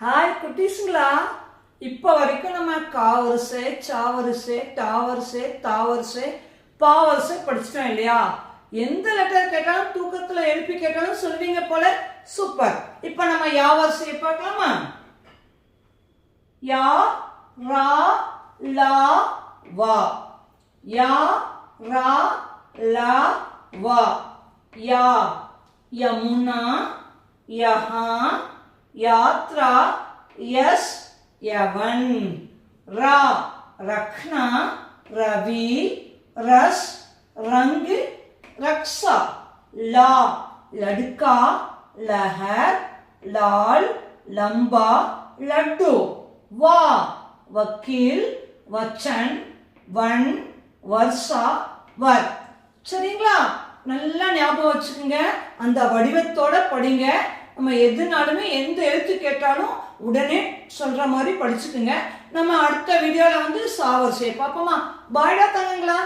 Hi குட்டீஸுங்களா, இப்போ வரைக்கும் நம்ம காவரிசை, சாவரிசை, டாவரிசை, தாவரிசை, பாவரிசை படிச்சிட்டோம் இல்லையா? எந்த லெட்டர் கேட்டாலும் தூக்கத்துல எழுப்பி கேட்டாலும் சொல்வீங்க போல. சூப்பர். இப்போ நம்ம யாவரிசையை பார்க்கலாமா? யா, ரா, லா, வா. யா, ரா, லா, வா. யா, யமுனா, யஹா, यात्रा, यस यवन. रा, रखना, रवि, रस, रंग, रक्षा. ला, लड़का, लहर, लाल, लंबा, लड्डू. वा, वकील, वचन, वन, वर्षा, वर. சரிங்களா? நல்லா ஞாபகம் வச்சுக்கோங்க. அந்த வடிவத்தோட படிங்க. நம்ம எதுனாலுமே எந்த எழுத்து கேட்டாலும் உடனே சொல்ற மாதிரி படிச்சுக்குங்க. நம்ம அடுத்த வீடியோல சாவரிசையை பார்ப்போமா? பாய்டா தங்கங்களா.